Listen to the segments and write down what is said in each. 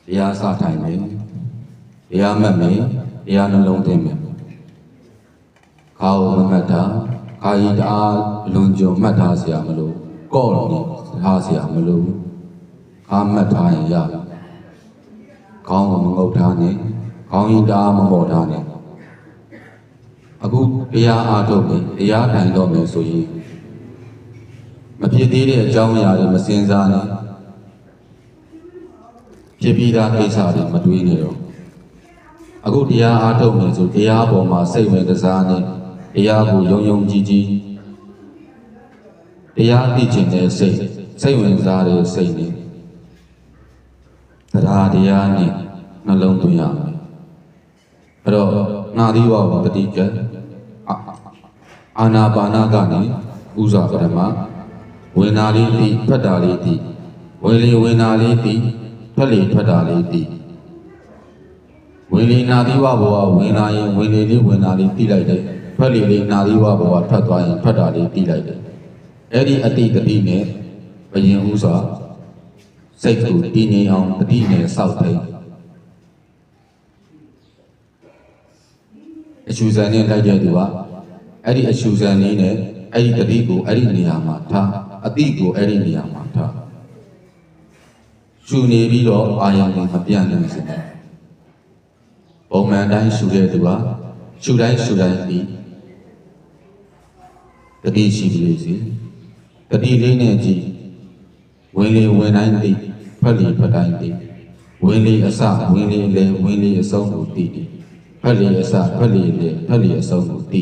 တရားစထိုင်မယ်တရားမှတ်မယ်တရားနှလုံးသွင်းမယ်ခါကိုမမှတ်တာခါကြီးတအားလွန်ကျွံမှတ်ထားเสียမလို့ကော့နေထားเสียမလို့ခါမှတ်ထားရင်ရခေါင်းကိုမငုတ်ထားနဲ့ခေါင်းကြီးတအားမပေါ်ထားနဲ့အခုတရားအားထုတ်မယ်တရားထိုင်တော့မယ်ဆိုရင်မဖြစ်သေးတဲ့အကြောင်းအရာတွေမစင်စားနဲ့ဖြစ်ပြီးသားကိစ္စတွေမတွေးနေတော့အခုတရားအားထုတ်မယ်ဆိုတရားပေါ်မှာစိတ်ဝင်စားနဲ့တရားကိုယုံယုံကြည်ကြည်တရားသိခြင်းနဲ့စိတ်ဝင်စားတဲ့စိတ်နဲ့တရားနဲ့နှလုံးသွင်းရမယ်အဲ့တော့နာသီဝဝတတိကအာနာပါနာကနေဥစွာပထမဝေနာလေးတိထွက်တာလေးတိဝေလီဝေနာလေးတိထွက်လေထွက်တာလေးတိဝေလီနာသီဝဘဝဝေနာရင်ဝေလီလေးဝေနာလေးတိလိုက်တယ်ထွက်လေလေးနာသီဝဘဝထွက်သွားရင်ထွက်တာလေးတိလိုက်တယ်အဲ့ဒီအတိတတိနဲ့ဘယင်ဥစွာစိတ်ကိုတည်ငြိမ်အောင်တတိနဲ့စောက်တယ်အရှုဇန်နဲ့လိုက်တဲ့သူကအဲ့ဒီအရှုဇန်လေးနဲ့အဲ့ဒီတတိကိုအဲ့ဒီနေရာမှာထားအတိကိုအဲ့ဒီနေရာမှာထားရှုနေပြီးတော့အာယုံကိုမပြန့်နိုင်စေနဲ့ပုံမှန်တိုင်းရှုတဲ့သူကရှုတိုင်းပြီးတတိရှိပြီလေစီတတိလေးနဲ့ကြည့်ဝင်လေဝင်တိုင်းသိထွက်လေထွက်တိုင်းသိဝင်လေအစဝင်လေလေဝင်လေအဆုံးကိုသိတယ်ထွက်လေအစထွက်လေလေထွက်လေအဆုံးကိုသိ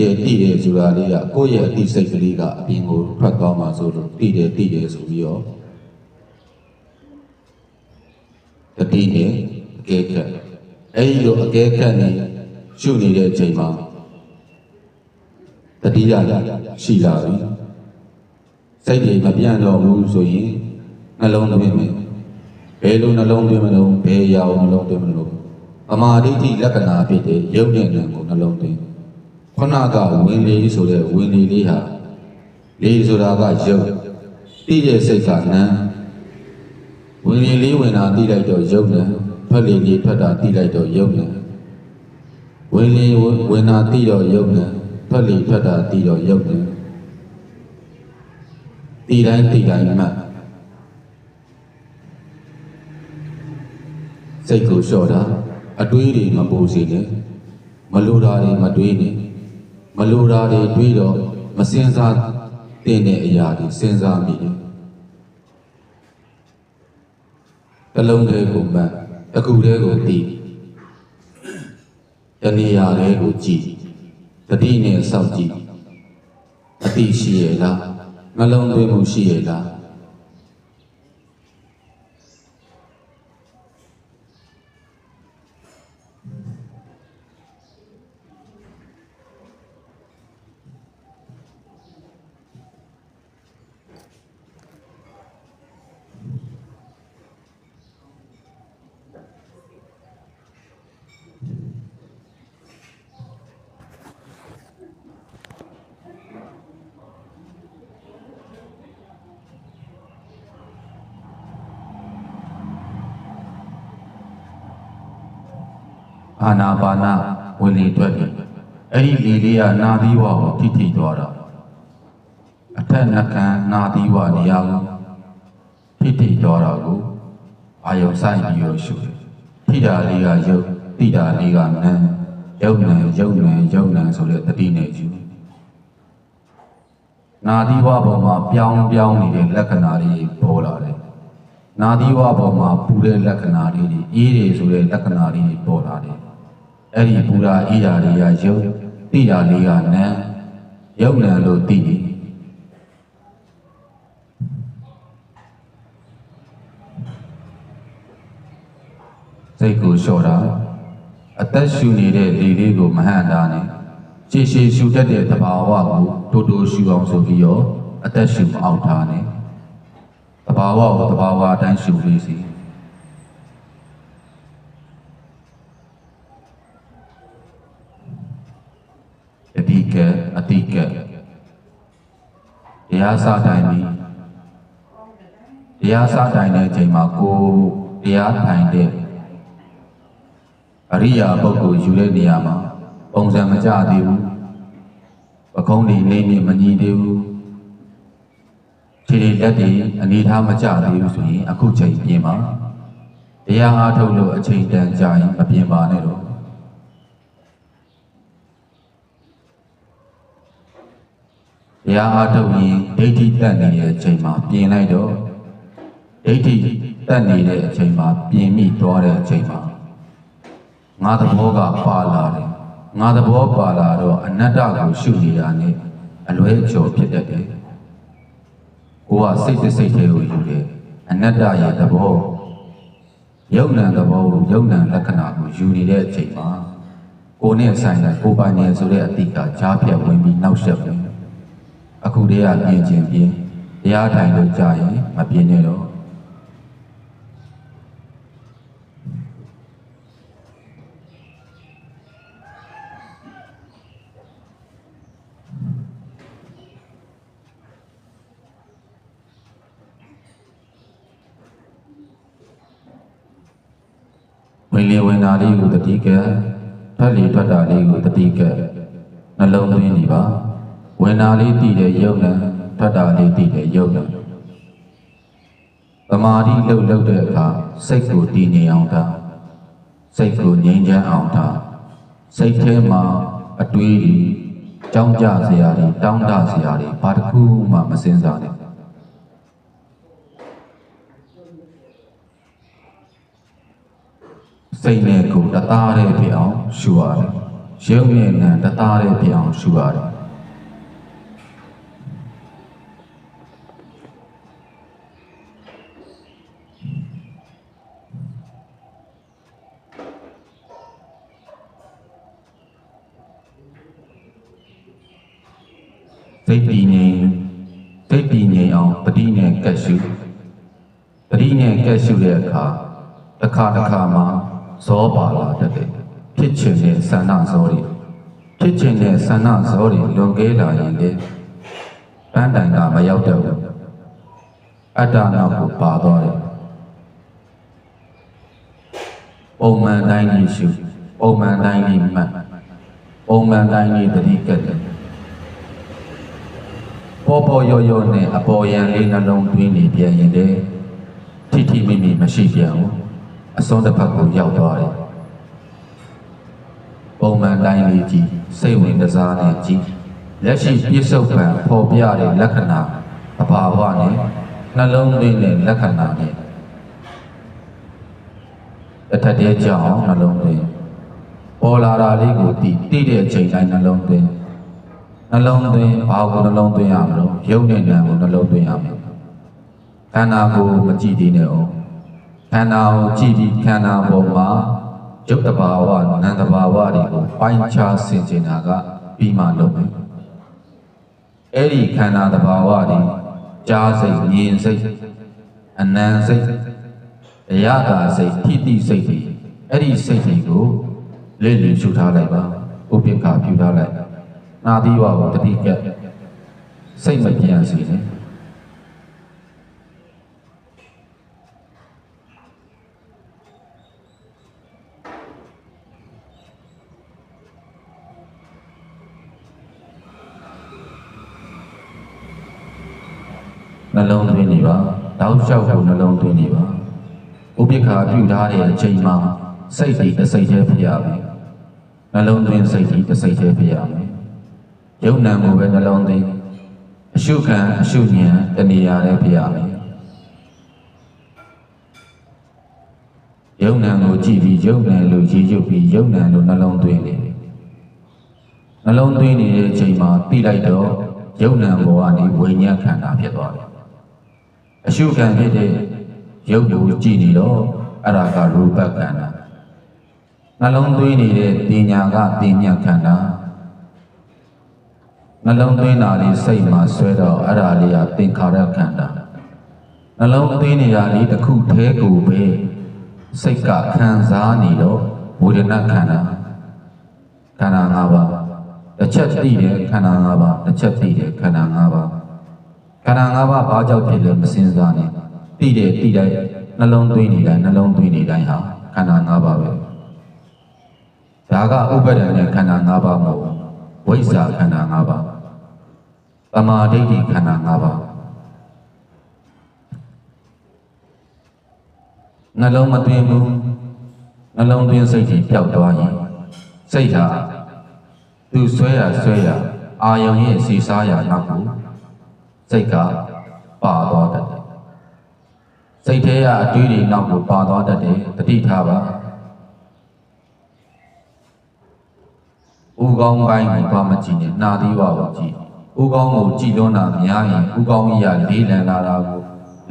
တယ်သိတယ်ဆိုတာလေးကကိုယ့်ရဲ့အသိစိတ်ကလေးကအပြင်ကိုထွက်သွားမှဆိုလို့သိတယ်ဆိုပြီးတော့တတိနဲ့အကဲခတ်အဲဒီလိုအကဲခတ်နေရှုနေတဲ့အချိန်မှာတတိယရှိလာပြီစိတ်တွေမပြန့်တော့ဘူးဆိုရင်နှလုံးသွင်းမယ်ဘယ်လိုနှလုံးသွင်းမလို့ဘယ်ရာကိုနှလုံးသွင်းမလို့အမာဒိဋ္ဌိလက္ခဏာဖြစ်တဲ့ရုပ်နဲ့နာမ်ကိုနှလုံးသွင်းခဏကဝင်လေဆိုတဲ့ဝင်လေလေးဟာလေဆိုတာကရုပ်သိတဲ့စိတ်ကနာမ်ဝင်လေလေးဝင်တာသိလိုက်တော့ရုပ်နာမ်ထွက်လေလေးထွက်တာသိလိုက်တော့ရုပ်နာမ်ဝင်လေဝင်တာသိတော့ရုပ်နာမ်ထွက်လေထွက်တာသိတော့ရုပ်နာမ်သိတိုင်းမှစိတ်ကိုလျှော့တာအတွေးတွေမပူစေနဲ့မလိုတာတွေမတွေးနဲ့မလိုတာတွေတွေးတော့မစင်စားတဲ့အရာတွေစဉ်းစားမိတယ်တစ်လုံးတည်းကိုမှတ်အခုတည်းကိုသိတဏှာတွေကိုကြည့်တတိနဲ့စောင့်ကြည့်အတိရှိရဲ့လားနှလုံးသွင်းမှုရှိရဲ့လားအာနာပါနဝင်လေထွက်တယ်အဲ့ဒီလေလေးကနာသီဝကိုထိသွားတာအထက်နှကန်းနာသီဝနေရာကိုထိသွားတာကိုအာယုံဆိုင်ပြီးရရှုတယ်ထိတာလေးကယုတ်တိတာလေးကနံယုတ်နံဆိုတဲ့တတိနဲ့ယူနာသီဝပေါ်မှာပြောင်းနေတဲ့လက္ခဏာတွေပေါ်လာတယ်နာသီဝပေါ်မှာပူတဲ့လက္ခဏာတွေအေးတယ်ဆိုတဲ့လက္ခဏာတွေပေါ်လာတယ်အဲ့ဒီပူရာအေးရာတွေကယုတ်တိတာလေးကနံယုတ်နံလို့သိတယ်စိတ်ကိုလျှော့တာအသက်ရှူနေတဲ့လေလေးကိုမဟန့်တာနဲ့ရှည်ရှူတတ်တဲ့သဘာဝကိုတိုးရှူအောင်ဆိုပြီးတော့အသက်ရှူမအောင်ထားနဲ့သဘာဝကိုသဘာဝအတိုင်းရှူလေးစီအတိကတရားစတိုင်းပြီး တရားစတိုင်းတဲ့အချိန်မှာကိုတရားထိုင်တဲ့အရိယာပုဂ္ဂိုလ်ယူတဲ့နေရာမှာပုံစံမကျသေးဘူးပကုံးတွေနေနေမညီသေးဘူးခြေလက်တွေအနေထားမကျသေးဘူးဆိုရင်အခုချိန်ပြင်ပါတရားအားထုတ်လို့အချိန်တန်ကြာရင်မပြင်ပါနဲ့တော့တရားအားထုတ်ရင်ဒိဋ္ဌိတက်နေတဲ့အချိန်မှာပြင်လိုက်တော့ဒိဋ္ဌိတက်နေတဲ့အချိန်မှာပြင်မိသွားတဲ့အချိန်မှာငါသဘောကပါလာတယ်ငါသဘောပါလာတော့အနတ္တကိုရှုနေတာနဲ့အလွဲကျော်ဖြစ်တတ်တယ်ကိုကစိတ်စိတ်သေးကိုယူတယ်အနတ္တရဲ့သဘောယုံ nant သဘောကိုယုံ nant လက္ခဏာကိုယူနေတဲ့အချိန်မှာကိုနဲ့ဆိုင်တဲ့ကိုပိုင်နေဆိုတဲ့အတိတ်ကကြားဖြတ်ဝင်ပြီးနောက်ဆက်ဝင်အခုတည်းကပြင်ခြင်းပြင်တရားထိုင်လို့ကြာရင်မပြင်နဲ့တော့ဝင်လေဝင်တာလေးကိုတတိကထွက်လေထွက်တာလေးကိုတတိကနှလုံးသွင်းနေပါဝင်တာလေးတည်တဲ့ယုံနဲ့ထွက်တာလေးတည်တဲ့ယုံနဲ့သမာဓိလှုပ်တဲ့အခါစိတ်ကိုတည်နေအောင်ထားစိတ်ကိုငြိမ်းချမ်းအောင်ထားစိတ်ထဲမှာအတွေးတွေကြောင်းကြစရာတွေတောင်းတစရာတွေဘာတစ်ခုမှမစင်စားနဲ့စိတ်နဲ့ကိုတသားတည်းဖြစ်အောင်ရှုရတယ်။ရုပ်နဲ့နာတသားတည်းဖြစ်အောင်ရှုရတယ်။စိတ်တည်ငြိမ်အောင်တတိနဲ့ကပ်ရှုတတိနဲ့ကပ်ရှုတဲ့အခါတစ်ခါမှာဇောပါလာတတ်တယ်ဖြစ်ချင်တဲ့ဆန္ဒဇောတွေဖြစ်ချင်တဲ့ဆန္ဒဇောတွေလွန်ကဲလာရင်လေပန်းတိုင်ကမရောက်တော့ဘူးအတ္တနာကိုပါသွားတယ်ပုံမှန်တိုင်းကြီးရှုပုံမှန်တိုင်းကြီးမှတ်ပုံမှန်တိုင်းကြီးတတိကတ်တယ်ပေါ်ရောနဲ့အပေါ်ယံလေးနှလုံးသွင်းနေပြန်ရင်လေထိမိမရှိပြန်ဘူးအစွန်းတစ်ဖက်ကိုရောက်သွားတယ်ပုံမှန်တိုင်းလေးကြီးစိတ်ဝင်စားနဲ့ကြီးလက်ရှိပြစ္ဆုတ်ပံပေါ်ပြတဲ့လက္ခဏာအဘာဝနဲ့နှလုံးသွင်းတဲ့လက္ခဏာနဲ့အထက်တည်းကြောင်းနှလုံးသွင်းပေါ်လာတာလေးကိုတိတဲ့အချိန်တိုင်းနှလုံးသွင်းဘာကိုနှလုံးသွင်းရမလို့ရုပ်နဲ့နာမ်ကိုနှလုံးသွင်းရမယ်ခန္ဓာကိုမကြည့်သေးနဲ့အောင်ခန္ဓာကိုကြည့်ပြီးခန္ဓာပေါ်မှာရုပ်တဘာဝနာမ်တဘာဝတွေကိုပိုင်းခြားဆင်ခြင်တာကပြီးမှလုပ်မယ်အဲ့ဒီခန္ဓာတဘာဝတွေကြားစိတ်မြင်စိတ်အနံစိတ်အရသာစိတ်ထိတိစိတ်တွေအဲ့ဒီစိတ်တွေကိုလေ့လာရှုထားလိုက်ပါဥပိ္ပခာပြုထားလိုက်နာသီဝကိုတတိကတ်စိတ်မပြန်စေနဲ့နှလုံးသွင်းနေပါတောက်လျှောက်ကိုနှလုံးသွင်းနေပါဥပိ္ပခာပြုထားတဲ့အချိန်မှာစိတ်တွေတစ်စိတ်တည်းဖြစ်ရမယ်နှလုံးသွင်းစိတ်တွေတစ်စိတ်တည်းဖြစ်ရမယ်ယုံနာမှုပဲနှလုံးသွင်းအရှုခံအရှုဉဏ်တဏှာလည်းဖြစ်ရမယ်ယုံနာကိုကြည့်ပြီးယုံနာလို့ရည်ရွတ်ပြီးယုံနာလို့နှလုံးသွင်းနေတယ်နှလုံးသွင်းနေတဲ့အချိန်မှာသိလိုက်တော့ယုံနာဘောကနေဝိညာဉ်ခန္ဓာဖြစ်သွားတယ်အရှုခံဖြစ်တဲ့ရုပ်ကိုကြည့်နေတော့အဲ့ဒါကရူပခန္ဓာနှလုံးသွင်းနေတဲ့ပညာကပညာခန္ဓာနှလုံးသွင်းတာလေးစိတ်မှာဆွဲတော့အဲ့ဒါလေးကသင်္ခါရခန္ဓာနှလုံးသွင်းနေတာလေးတစ်ခုတည်းကိုပဲစိတ်ကခံစားနေတော့ဝေဒနာခန္ဓာခန္ဓာ၅ပါးတစ်ချက်သိတဲ့ခန္ဓာ၅ပါးတစ်ချက်သိတဲ့ခန္ဓာ၅ပါးခန္ဓာ၅ပါးဘာကြောင့်ဖြစ်လဲမစင်စားနဲ့ တိတဲ့တိတိုင်းနှလုံးသွင်းနေတိုင်းနှလုံးသွင်းနေတိုင်းဟာခန္ဓာ၅ပါးပဲဒါကဥပါဒဏ်နဲ့ခန္ဓာ၅ပါးမဟုတ်ဝိဇ္ဇာခန္ဓာ၅ပါးသမာဓိဋ္ဌိခန္ဓာ၅ပါးနှလုံးမသွင်းဘူးနှလုံးသွင်းစိတ်ကြီးပျောက်သွားရင်စိတ်ဟာသူဆွဲရအာယုံရဲ့စီစားရနောက်ကိုစိတ်ကပါသွားတတ်တယ်စိတ်ထဲကအတွေးတွေနောက်ကိုပါသွားတတ်တယ်တတိထားပါဥကောင်းပိုင်းကိုသွားမကြည့်နဲ့နှာသီးဝါကိုကြည့်ဥကောင်းကိုကြည်လွန်းတာများရင်ဥကောင်းကြီးကလေးလံလာတာကို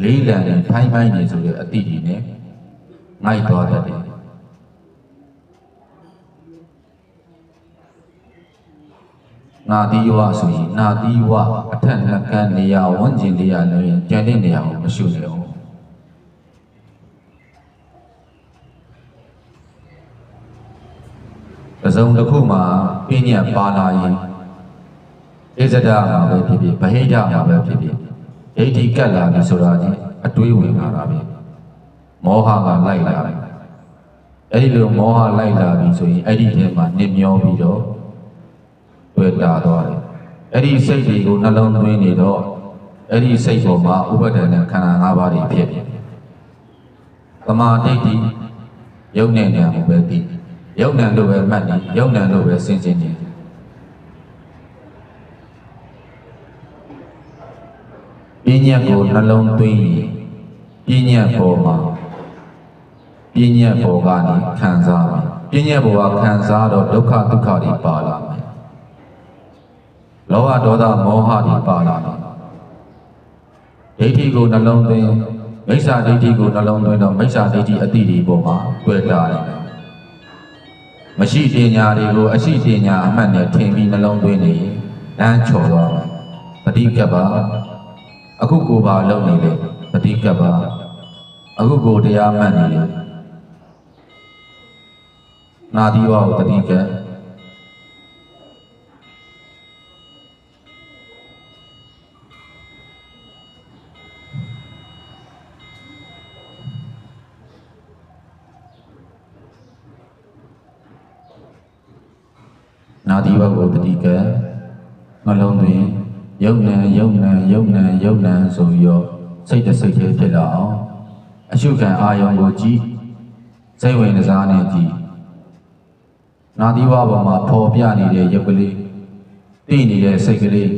လေးလံနဲ့ထိုင်းပိုင်းနေဆိုတဲ့အတိတွေနဲ့ငိုက်သွားတတ်တယ်နာသီဝဆိုရင်နာသီဝအထက်နှကန်းနေရာဝန်းကျင်နေရာလည်းကျန်တဲ့နေရာကိုမရှုနေအောင်ပစုံတစ်ခုမှာပြဉ္ညာပါလာရင်ဣဇဒမှာပဲဖြစ်ဖြစ်ဗဟိတမှာပဲဖြစ်ဖြစ်ဒိဋ္ဌိကတ်လာပြီဆိုတာချင်းအတွေးဝင်လာတာပဲမောဟကလိုက်လာတယ်အဲ့ဒီလိုမောဟလိုက်လာပြီဆိုရင်အဲ့ဒီထဲမှာနစ်မျောပြီးတော့တွေ့တာသွားတယ်အဲ့ဒီစိတ်တွေကိုနှလုံးသွင်းနေတော့အဲ့ဒီစိတ်ပေါ်မှာဥပါဒဏ်နဲ့ခန္ဓာ၅ပါးတွေဖြစ်တယ်သမာဓိဋ္ဌိယုံနဲ့ဉာဏ်ကိုပဲသိယုံနဲ့လို့ပဲမှတ်နေယုံနဲ့လို့ပဲစဉ်းကျင်နေပညာကိုနှလုံးသွင်းရင်ပညာပေါ်မှာပညာပေါ်ကနေခံစားမယ်ပညာပေါ်ကခံစားတော့ဒုက္ခဒုက္ခတွေပါလာမယ်လောဘဒေါသမောဟတွေပါလာတယ်ဒိဋ္ဌိကိုနှလုံးသွင်းမိစ္ဆာဒိဋ္ဌိကိုနှလုံးသွင်းတော့မိစ္ဆာဒိဋ္ဌိအတိတွေပေါ်မှာတွေ့တာတယ်မရှိတင်ညာတွေကိုအရှိတင်ညာအမှတ်နဲ့ထင်ပြီးနှလုံးသွင်းနေရင်လမ်းချော်သွားတယ်ပဋိကပ္ပအခုကိုပါလုံနေလေပဋိကပ္ပအခုကိုတရားမှတ်နေလေနာသီဝကိုပဋိကပ္ပနာသီဝကိုတတိကနှလုံးသွင်းယုံနံဆိုပြီးတော့စိတ်တစ်စိတ်ထဲဖြစ်လာအောင်အရှုခံအာယုံကိုကြည့်စိတ်ဝင်စားနဲ့ကြည့်နာသီဝပေါ်မှာပေါ်ပြနေတဲ့ရုပ်ကလေးသိနေတဲ့စိတ်ကလေး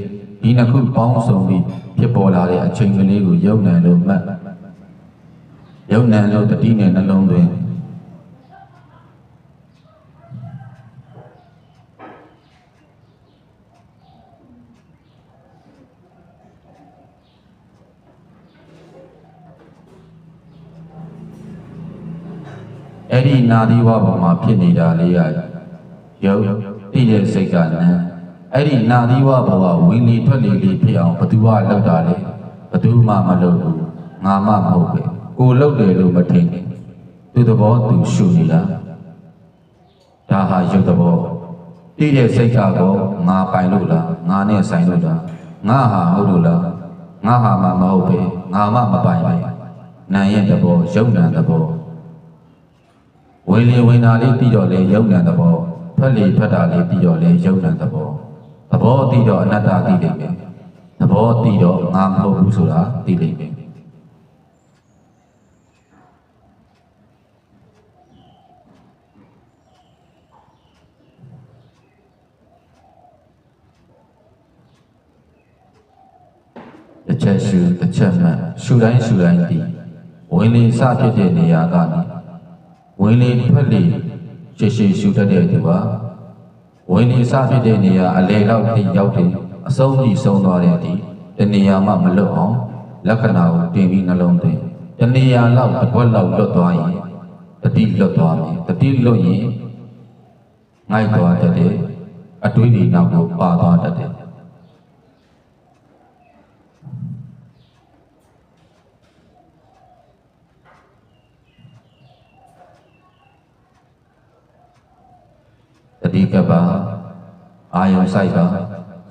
ဒီနှစ်ခုပေါင်းစုံပြီးဖြစ်ပေါ်လာတဲ့အချိန်ကလေးကိုယုံနံလို့မှတ်ယုံနံလို့တတိနဲ့နှလုံးသွင်းအဲ့ဒီနာသီဝပေါ်မှာဖြစ်နေတာလေးရရုပ်သိတဲ့စိတ်ကနံအဲ့ဒီနာသီဝပေါ်ကဝင်လေထွက်လေလေးဖြစ်အောင်ဘသူကလောက်တာလဲဘသူမှမလုပ်ဘူးငါမှမဟုတ်ပဲကိုလုပ်တယ်လို့မထင်နဲ့သူသဘောသူရှုနေတာဒါဟာရုပ်သဘောသိတဲ့စိတ်ကတော့ငါပိုင်လို့လားငါနဲ့ဆိုင်လို့လားငါဟာဟုတ်လို့လားငါဟာမှမဟုတ်ပဲငါမှမပိုင်ပဲနာရဲ့သဘောရုပ်နာသဘောဝင်လေဝင်တာလေးပြီးတော့လေယုံနံသဘောထွက်လေထွက်တာလေးပြီးတော့လေယုံနံသဘောသဘောသိတော့အနတ္တသိလိမ့်မယ်သဘောသိတော့ငါမဟုတ်ဘူးဆိုတာသိလိမ့်မယ်တစ်ချက်ရှုတစ်ချက်မှရှုတိုင်းတည်ဝင်လေစဖြစ်တဲ့နေရာကနေဝင်လေထွက်လေရှည်ရှုတတ်တဲ့သူကဝင်လေစဖြစ်တဲ့နေရာအလေလောက်ထိရောက်တယ်အဆုံးကြီးဆုံးသွားတဲ့ဒီတနေရာမှမလွတ်အောင်လက္ခဏာကိုတင်ပြီးနှလုံးသွင်းတနေရာလောက်တစ်ခွက်လောက်လွတ်သွားရင်တတိလွတ်သွားမယ်တတိလွတ်ရင်ငိုက်သွားတတ်တယ်အတွေးတွေနောက်ကိုပါသွားတတ်တယ်တတိကပ္ပအာယုံဆိုင်ပါ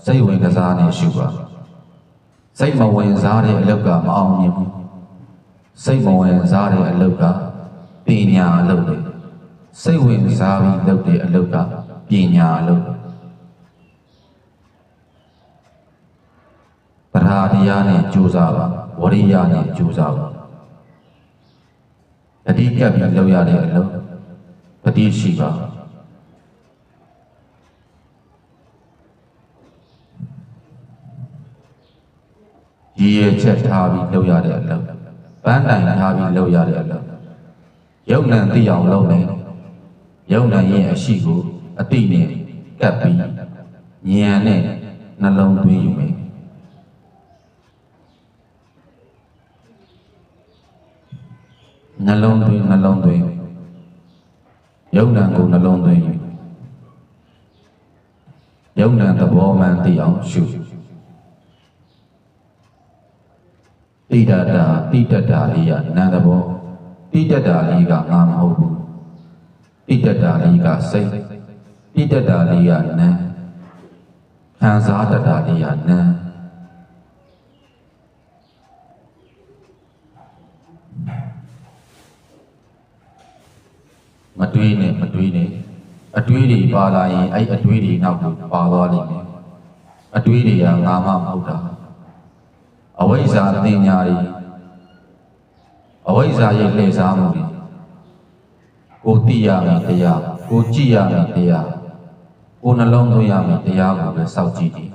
စိတ်ဝင်စားနဲ့ရှုပါစိတ်မဝင်စားတဲ့အလောက်ကမအောင်မြင်ဘူး စိတ်မဝင်စားတဲ့အလုပ်ကပညာအလုပ်တွေစိတ်ဝင်စားပြီးလုပ်တဲ့အလုပ်ကပညာအလုပ်တရားတရားနဲ့ကြိုးစားပါဝရိယနဲ့ကြိုးစားပါတတိကပ်ပြီးလုပ်ရတဲ့အလုပ်တတိရှိပါရည်ရွယ်ချက်ထားပြီးလုပ်ရတဲ့အလုပ်ပန်းတိုင်ထားပြီးလုပ်ရတဲ့အလုပ်ယုံ nant သိအောင်လုပ်မယ်ယုံ nant ရဲ့အရှိကိုအတိနဲ့ကပ်ပြီးဉာဏ်နဲ့နှလုံးသွင်းယူမယ်နှလုံးသွင်းယုံ nant ကိုနှလုံးသွင်းယူယုံ nant သဘောမှန်သိအောင်ရှုတိတတာလေးကနံသဘောတိတတာလေးကငါမဟုတ်ဘူးတိတတာလေးကစိတ်တိတတာလေးကနံခံစားတတာလေးကနံမတွေးနဲ့အတွေးတွေပါလာရင်အဲ့အတွေးတွေနောက်ကိုပါသွားလိမ့်မယ်အတွေးတွေကငါမှမဟုတ်တာအဝိဇ္ဇာတင်ညာတွေအဝိဇ္ဇာရဲ့လှည့်စားမှုတွေကိုသိရမယ်တရားကိုကြည့်ရမယ်တရားကိုနှလုံးသွင်းရမယ်တရားကိုပဲစောင့်ကြည့်တယ်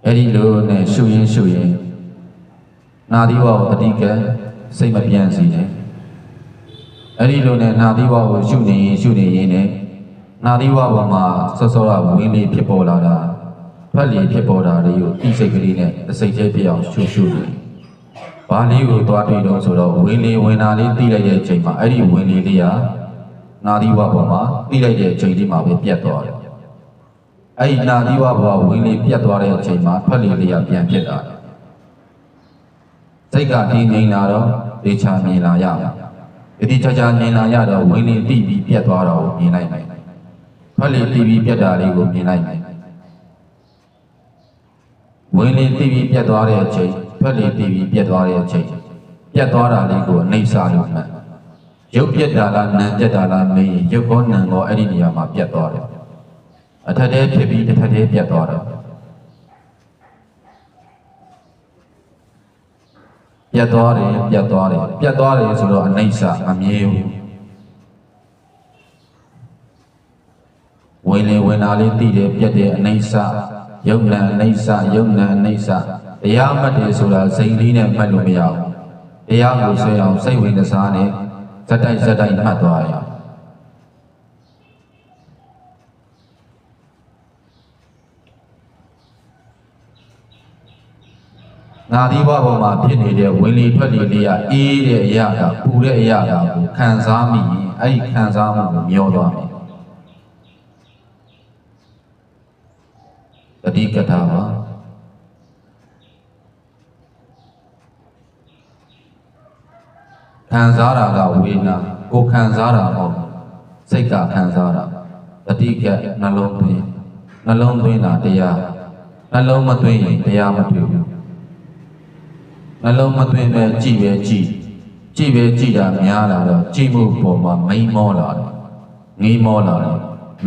အဲ့ဒီလိုနဲ့ရှုရင်နာသီဝကိုတတိကစိတ်မပြန့်စီနဲ့အဲ့ဒီလိုနဲ့နာသီဝကိုရှုနေရင်နဲ့နာသီဝပေါ်မှာစောစောကဝင်းလေးဖြစ်ပေါ်လာတာဖက်လေးဖြစ်ပေါ်တာလေးကိုတိစိတ်ကလေးနဲ့အစိတ်သေးပြအောင်ရှုနေဘာလေးကိုသွားတွေ့တော့ဆိုတော့ဝင်းလေးဝင်တာလေးတိလိုက်တဲ့အချိန်မှာအဲ့ဒီဝင်းလေးကနာသီဝပေါ်မှာတိလိုက်တဲ့အချိန်ဒီမှာပဲပြတ်သွားတယ်အဲ့ဒီနာသီဝဘဝဝင်လေးပြတ်သွားတဲ့အချိန်မှာဖက်လေးကပြန်ဖြစ်လာတယ်စိတ်ကတည်ငြိမ်လာတော့ဒေချာမြင်လာရမယ်ဒီချာမြင်လာရတော့ဝင်လေးတိပြီးပြတ်သွားတော့မြင်လိုက်မယ်ဖက်လေးတိပြီးပြတ်တာလေးကိုမြင်လိုက်မယ်ဝင်လေးတိပြီးပြတ်သွားတဲ့အချိန်ဖက်လေးတိပြီးပြတ်သွားတဲ့အချိန်ပြတ်သွားတာလေးကိုအနိစ္စလို့မှတ်ရုပ်ပြတ်တာလားနာမ်ပြတ်တာလားမေးရင်ရုပ်ကောနာမ်ကောအဲ့ဒီနေရာမှာပြတ်သွားတယ်အထက်တည်းဖြစ်ပြီးတစ်ထက်တည်းပြတ်သွားတယ်ပြတ်သွားတယ်ဆိုတော့အနိစ္စမမြဲဘူးဝင်လာလေးသိတယ်ပြတ်တယ်အနိစ္စယုံ nant အနိစ္စတရားမှတ်တယ်ဆိုတာစိတ်လေးနဲ့မှတ်လို့မရဘူးတရားကိုဆွဲအောင်စိတ်ဝင်စားနဲ့ဇက်တိုက်မှတ်သွားရအောင်နာသီဝပေါ်မှာဖြစ်နေတဲ့ဝင်လေထွက်လေလေးကအေးတဲ့အရာကပူတဲ့အရာကိုခံစားမိရင်အဲ့ဒီခံစားမှုကိုမျောသွားမယ်တတိကထာပါခံစားတာကဝေဒနာကိုခံစားတာမဟုတ်စိတ်ကခံစားတာတတိကနှလုံးသွင်းတာတရားနှလုံးမသွင်းရင်တရားမတွေ့ဘူးနှလုံးမသွင်းပဲကြည့်တာများလာတော့ကြည့်မှုပေါ်မှာမိန်မောလာတယ်ငေးမောလာတယ်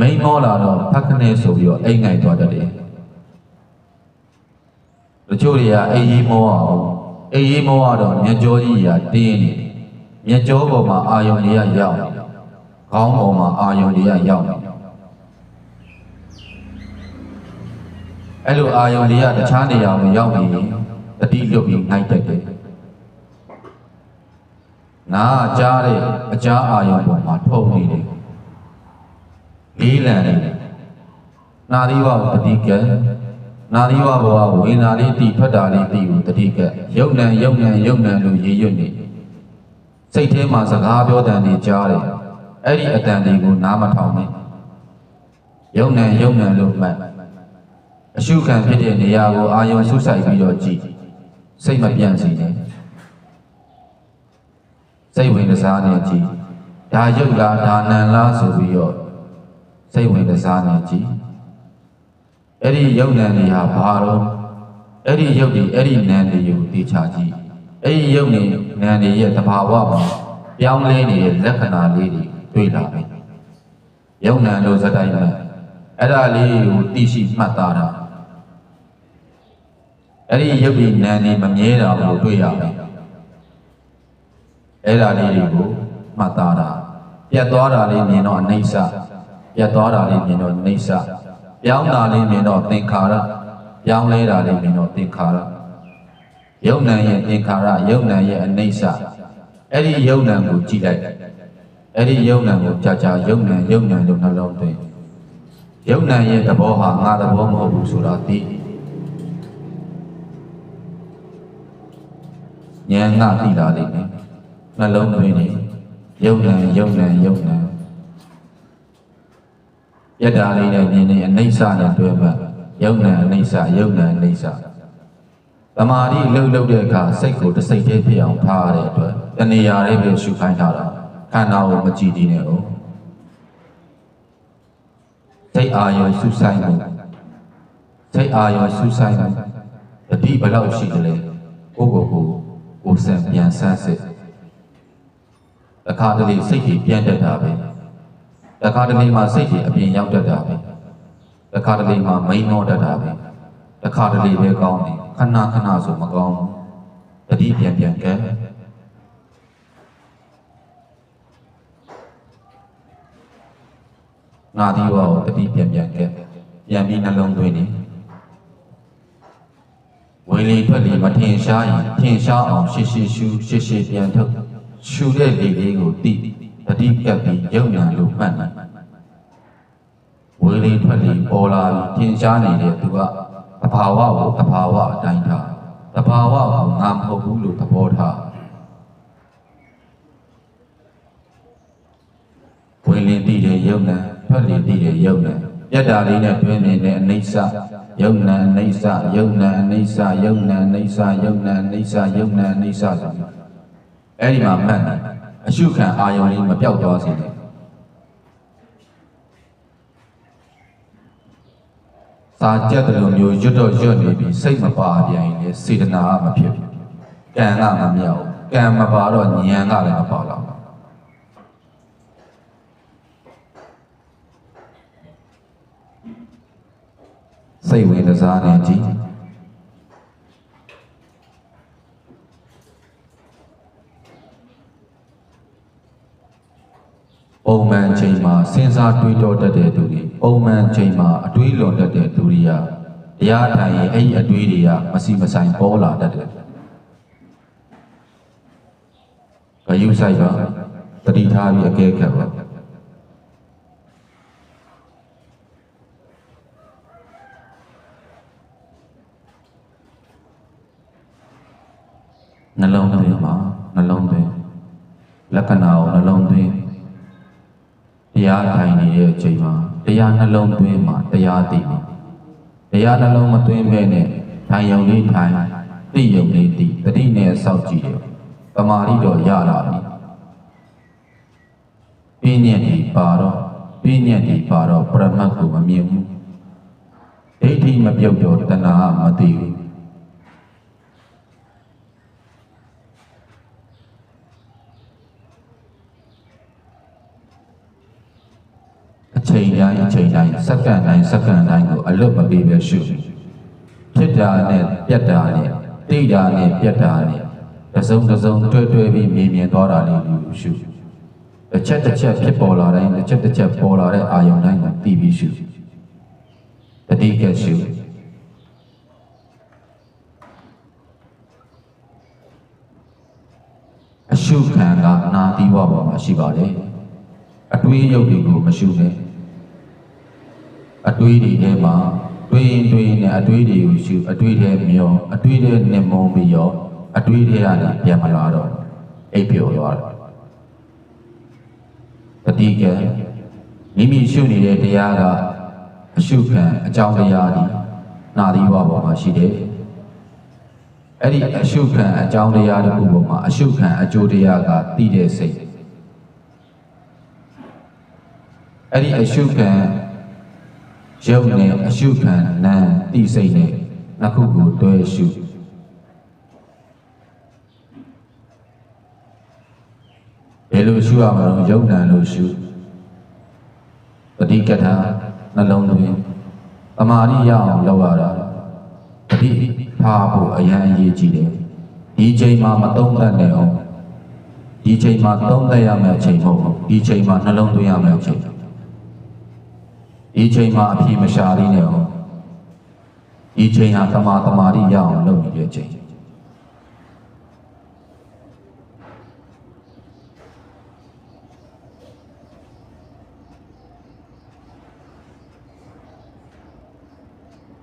မိန်မောလာတော့ဖက်ခနဲ့ဆိုပြီးတော့အိမ်ငိုက်သွားတတ်တယ်တချို့တွေကအေးရေးမောအောင်တော့မျက်ကြောကြီးရာတင်းနေမျက်ကြောပေါ်မှာအာယုန်တွေကရောက်နေခေါင်းပေါ်မှာအာယုန်တွေကရောက်နေအဲ့လိုအာယုန်တွေကတခြားနေရာမှာရောက်နေရင်တတိလွတ်ပြီးနိုင်တတ်တယ်နာကြားတဲ့အကြားအာယုံပေါ်မှာထုံနေတယ်လေးလံနေတယ်နာသီဝတတိကနာသီဝဘဝဝင်လာလေးတိထွက်တာလေးတိကိုတတိကယုံနံလို့ရည်ရွတ်နေစိတ်ထဲမှာစကားပြောတန်နေကြားတယ်အဲ့ဒီအတန်တွေကိုနားမထောင်နဲ့ယုံနံလို့မှတ် အရှုခံဖြစ်တဲ့နေရာကိုအာယုံဆုဆိုင်ပြီးတော့ကြည့်စိတ်မပြန့်စေနဲ့စိတ်ဝင်စားနေကြည့်ဒါရုပ်လားဒါနံလားဆိုပြီးတော့စိတ်ဝင်စားနေကြည့်အဲ့ဒီယုတ်နံတွေဟာဘာတော့အဲ့ဒီယုတ်တွေအဲ့ဒီနံတွေကိုသိချကြည့်အဲ့ဒီယုတ်နဲ့နံတွေရဲ့သဘာဝမှာပြောင်းလဲနေတဲ့လက္ခဏာလေးတွေတွေ့လာပြီယုတ်နံလို့စတိုင်းမှာအဲ့ဒါလေးကိုသိရှိမှတ်သားတာအဲ့ဒီယုတ်ဒီနံတွေမမြဲတာကိုတွေ့ရမယ်အဲ့ဒါလေးတွေကိုမှတ်သားတာပြတ်သွားတာလေးမြင်တော့အနိစ္စပြတ်သွားတာလေးမြင်တော့နိစ္စပြောင်းတာလေးမြင်တော့သင်္ခါရပြောင်းလဲတာလေးမြင်တော့သင်္ခါရယုတ်နံရဲ့သင်္ခါရယုတ်နံရဲ့အနိစ္စအဲ့ဒီယုတ်နံကိုကြည့်လိုက်အဲ့ဒီယုတ်နံကိုကြာကြာယုတ်နံလို့နှလုံးသွင်းယုတ်နံရဲ့သဘောဟာငါသဘောမဟုတ်ဘူးဆိုတာသိဉာဏ်ကသိလာလိမ့်မယ်နှလုံးသွင်းနေယုတ်နံယတ္တာလေးနဲ့မြင်နေအနိစ္စနဲ့တွဲမှယုတ်နံအနိစ္စသမာဓိလှုပ်တဲ့အခါစိတ်ကိုတစ်စိတ်တည်းဖြစ်အောင်ထားရတဲ့အတွက်တဏှာလေးပဲရှုခိုင်းထားတာခန္ဓာကိုမကြည့်သေးနဲ့ဟုတ်စိတ်အာရုံစူးစိုက်မှုတတိဘယ်လောက်ရှိတယ်လဲကိုယ်စံပြန်ဆန်းစစ်အခါတလေစိတ်ကြီးပြန်တက်တာပဲအခါတလေမှာစိတ်ကြီးအပြင်ရောက်တတ်တာပဲအခါတလေမှာမိန်မောတတ်တာပဲအခါတလေပဲကောင်းတယ်ခဏဆိုမကောင်းဘူးတတိပြန်ကဲငါဒီဝါကိုတတိပြန်ကဲပြန်ပြီးနှလုံးသွင်းနေဝင်လေထွက်လေမထင်ရှားရင်ထင်ရှားအောင်ရှေ့ရှေ့ပြန်ထုတ်ရှူတဲ့လေလေးကိုတိတတိကပ်ပြီးယုံညာလို့မှတ်နေဝင်လေထွက်လေပေါ်လာပြီးထင်ရှားနေတဲ့သူကသဘာဝကိုသဘာဝအတိုင်းထားသဘာဝကိုငါမဟုတ်ဘူးလို့သဘောထားဝင်လေတည်တဲ့ယုံညာထွက်လေတည်တဲ့ယုံညာပြတ်တာလေးနဲ့တွင်းနေတဲ့အနိစ္စယုံနာအနိစ္စဆိုအဲ့ဒီမှာမှတ်နေအရှုခံအာယုံလေးမပြောက်သွားစေနဲ့စာကြက်တဲ့လိုမျိုးရွတ်နေပြီးစိတ်မပါပြန်ရင်လေစေတနာကမဖြစ်ဘူးကံကမမြောက်ကံမပါတော့ဉာဏ်ကလည်းမပါတော့စိတ်ဝင်စားနေကြည့်ပုံမှန်ချိန်မှာစဉ်းစားတွေးတောတတ်တဲ့သူတွေပုံမှန်ချိန်မှာအတွေးလွန်တတ်တဲ့သူတွေကတရားထိုင်ရင်အဲ့ဒီအတွေးတွေကမစီမဆိုင်ပေါ်လာတတ်တယ်ဂယုဆိုင်ပါတတိထားပြီးအကဲခတ်ပါနှလုံးသွင်းလက္ခဏာကိုနှလုံးသွင်းတရားထိုင်နေတဲ့အချိန်မှာတရားနှလုံးသွင်းမှာတရားသိမှာတရားနှလုံးမသွင်းပဲနဲ့ထိုင်ယုံလေးထိုင်သိယုံလေးသိတတိနဲ့စောင့်ကြည့်တယ်ပမာဏိတော့ရလာပြီပြဉ္ဉ္တိပါတော့ပရမတ်ကိုမမြင်ဘူးဒိဋ္ဌိမပြုတ်တော့တဏှာမသိဘူးအချိန်တိုင်းစက္ကန့်တိုင်းကိုအလွတ်မပေးပဲရှုဖြစ်တာနဲ့ပြတ်တာနဲ့တိတာနဲ့ပြတ်တာနဲ့တစ်စုံတွဲပြီးမြင်သွားတာလေးကိုရှုတစ်ချက်ဖြစ်ပေါ်လာတိုင်းတစ်ချက်ပေါ်လာတဲ့အာယုံတိုင်းကိုသိပြီးရှုတတိကရှုအရှုခံကနာသီဝပေါ်မှာရှိပါတယ်အတွေးရုပ်တွေကိုမရှုနဲ့အတွေးတွေထဲမှာတွေးနဲ့အတွေးတွေကိုရှုအတွေးထဲမျောအတွေးထဲနဲ့မုန်းပြီးရောအတွေးထဲကနေပြန်မလာတော့အိပ်ပျော်သွားတယ်တတိကမိမိရှုနေတဲ့တရားကအရှုခံအကြောင်းတရားဒီ နာသီဝပေါ်မှာရှိတယ်အဲ့ဒီအရှုခံအကြောင်းတရားတစ်ခုပေါ်မှာအရှုခံအကျိုးတရားကတည်တဲ့စိတ်အဲ့ဒီအရှုခံရုပ်နဲ့အရှုခံနာမ်တည်စိတ်နဲ့နှစ်ခုကိုတွဲရှုဘယ်လိုရှုရမလဲရုပ်နာမ်လို့ရှုပဋိကထာနှလုံးသွင်းသမာဓိရအောင်လုပ်ရတာပဋိထားဖို့အရန်အရေးကြီးတယ်ဒီချိန်မှာမသုံးသပ်နဲ့အောင်ဒီချိန်မှာသုံးသပ်ရမယ့်အချိန်မဟုတ်ဘူးဒီချိန်မှာနှလုံးသွင်းရမယ့်အချိန်ဒီချိန်မှာအပြည့်မရှာသေးနဲ့အောင်ဒီချိန်ဟာသမာဓိရအောင်လုပ်နေတဲ့အချိန်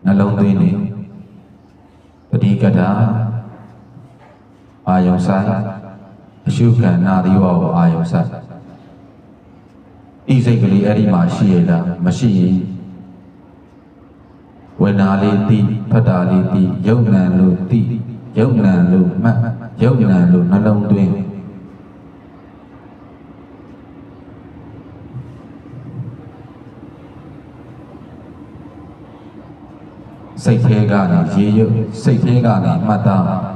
နှလုံးသွင်းနေပဋိကထာအာယုံဆိုင်အရှုခံနာသီဝကိုအာယုံဆိုင်ဤစိတ်ကလေးအဲ့ဒီမှာရှိရလားမရှိရင်ဝေနာလေးတိဖတ်တာလေးတိယုတ်နံလို့တိယုတ်နံလို့မှတ်ယုတ်နံလို့နှလုံးသွင်းစိတ်ထဲကနေရေရုပ်စိတ်ထဲကနေမှတ်သား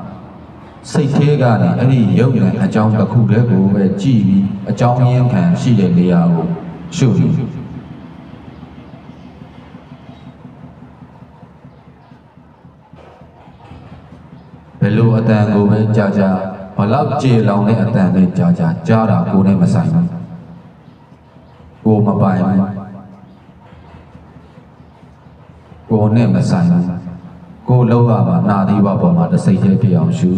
စိတ်ထဲကနေအဲ့ဒီရုပ်နဲ့အကြောင်းတစ်ခုတည်းကိုပဲကြည့်ပြီးအကြောင်းရင်းခံရှိတဲ့နေရာကိုရှုပြီးဘယ်လိုအတန်ကိုပဲကြားကြားဘလောက်ကြေလောင်တဲ့အတန်နဲ့ကြားကြားကြားတာကိုယ်နဲ့မဆိုင်ဘူးကိုယ်မပိုင်ဘူးကိုယ်နဲ့မဆိုင်ဘူးကိုယ်လောက်ရမှာနာသီဝပေါ်မှာတစ်စိတ်တည်းပြအောင်ရှု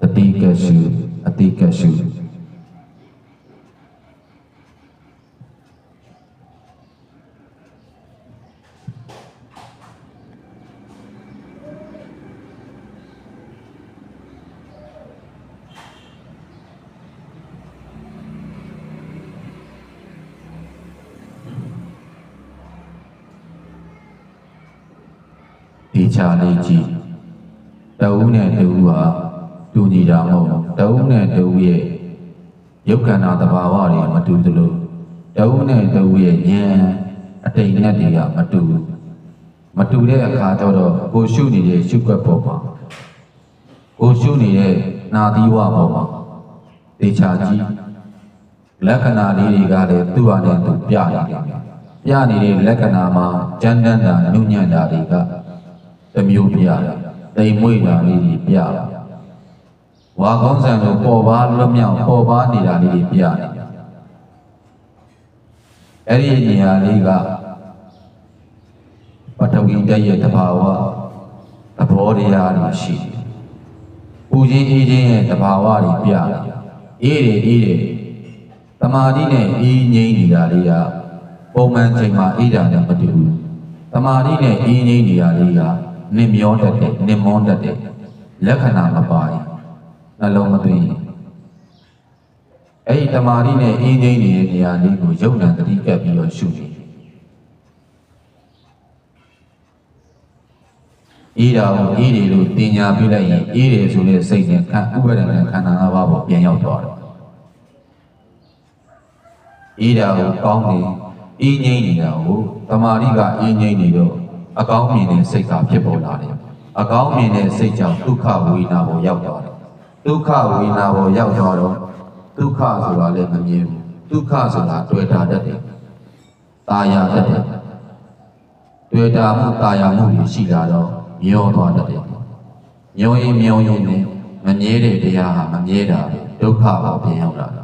တတိကရှုအတိကရှုဒီချာလေးကြည့်တအုပ်နဲ့တအုပ်ဟာတူညီတာမဟုတ်တအုပ်နဲ့တအုပ်ရဲ့ရုပ်ခန္ဓာသဘာဝတွေမတူသလိုတအုပ်နဲ့တအုပ်ရဲ့ဉာဏ်အတိတ်နဲ့တွေကမတူတဲ့အခါတော့ကိုရှုနေတဲ့ရှုွက်ပေါ်မှာကိုရှုနေတဲ့နာသီဝပေါ်မှာဒီချာကြည့်လက္ခဏာလေးတွေကလည်းသူ့ဟာနဲ့သူပြနေတယ်ပြနေတဲ့လက္ခဏာမှာကြမ်းတမ်းတာနုညံ့တာတွေကတမျိုးပြတယ်တိမ်မွေ့တာလေးတွေပြတယ်ဝါကောင်းဆန်လို့ပေါ်ပါလွတ်မြောက်ပေါ်ပါနေတာလေးတွေပြတယ်အဲ့ဒီနေရာလေးကပထဝီဓာတ်ရဲ့တဘာဝသဘောတရားတွေရှိတယ်ပူခြင်းအေးခြင်းရဲ့တဘာဝတွေပြတယ်အေးတယ်သမာဓိနဲ့အေးငြိမ်းနေတာလေးကပုံမှန်ချိန်မှာအေးတာနဲ့မတူဘူးသမာဓိနဲ့အေးငြိမ်းနေတာလေးကနစ်မျောတတ်တယ်နစ်မောတတ်တယ်လက္ခဏာမပါရင်နှလုံးမသွင်းအဲ့ဒီတမာရီနဲ့အင်းငိမ့်နေတဲ့နေရာလေးကိုယုံနံတတိကပ်ပြီးတော့ရှုနေအေးတာကိုအေးတယ်လို့တင်ညာပြလိုက်ရင်အေးတယ်ဆိုတဲ့စိတ်နဲ့ဥပဒနာခန္ဓာ၅ပါးပေါ်ပြန်ရောက်သွားတယ်အေးတာကိုကောင်းတယ်အင်းငိမ့်နေတာကိုတမာရီကအင်းငိမ့်နေတော့အကောင်းမြင်တဲ့စိတ်ကဖြစ်ပေါ်လာတယ်အကောင်းမြင်တဲ့စိတ်ကြောင့်ဒုက္ခဝေဒနာပေါ်ရောက်သွားတယ်ဒုက္ခဝေဒနာပေါ်ရောက်သွားတော့ဒုက္ခဆိုတာလည်းမမြင်ဘူးဒုက္ခဆိုတာတွေ့တာတတ်တယ်တာယာတတ်တယ်တွေ့တာမှုတာယာမှုတွေရှိလာတော့မျောသွားတတ်တယ်မျောရင်နဲ့မမြဲတဲ့တရားဟာမမြဲတာဒုက္ခပေါ်ပြန်ရောက်လာတာ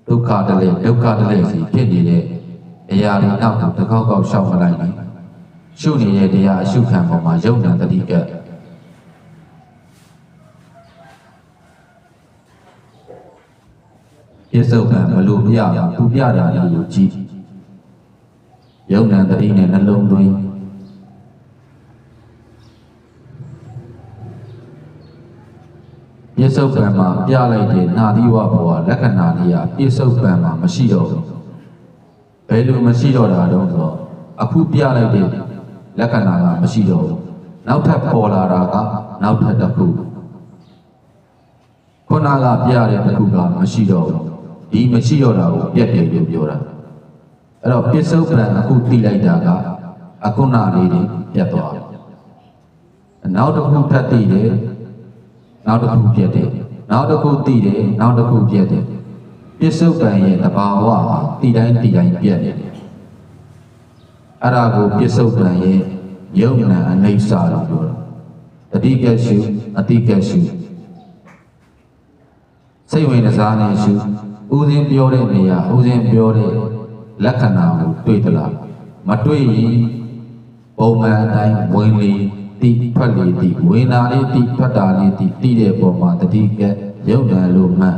ဒုက္ခတည်းစီဖြစ်နေတဲ့အရာတွေနောက်ကိုတစ်ခေါက်ရှောက်မလိုက်ဘူးရှုနေတဲ့တရားအရှုခံပေါ်မှာယုံနာတတိကပြစ္ဆုတ်ကံဘလို့ပြရသူပြတာလေးကိုကြည့်ယုံနာတတိနဲ့နှလုံးသွင်းပြစ္ဆုတ်ကံမှာပြလိုက်တဲ့နာသီဝဘဝလက္ခဏာလေးကပြစ္ဆုတ်ကံမှာမရှိတော့ဘူးဘယ်လိုမရှိတော့တာတော့ဆို အခုပြလိုက်တဲ့လက္ခဏာကမရှိတော့ဘူးနောက်ထပ်ပေါ်လာတာကနောက်ထပ်တစ်ခုခုနကပြတဲ့တစ်ခုကမရှိတော့ဘူးဒီမရှိတော့တာကိုပြတ်တယ်လို့ပြောတာအဲ့တော့ပစ္စုပန်အခုသိလိုက်တာကအခုနလေးတွေပြတ်သွားနောက်တစ်ခုထပ်သိတယ်နောက်တစ်ခုပြတ်တယ်နောက်တစ်ခုသိတယ်နောက်တစ်ခုပြတ်တယ်ပစ္စုပန်ရဲ့တဘာဝဟာသိတိုင်းပြတ်နေတယ်အဲ့ဒါကိုပစ္စုပန်ရဲ့ယုံနာအနိစ္စလို့ပြောတာတတိကရှုအတိကရှုစိတ်ဝင်စားနေရှုဦးစင်းပြောတဲ့နေရာဦးစင်းပြောတဲ့လက္ခဏာကိုတွေ့သလားမတွေ့ရင်ပုံမှန်အတိုင်းဝင်လေတိထွက်လေတိဝင်လာလေတိထွက်တာလေတိတဲ့ပုံမှာတတိကယုံနာလို့မှတ်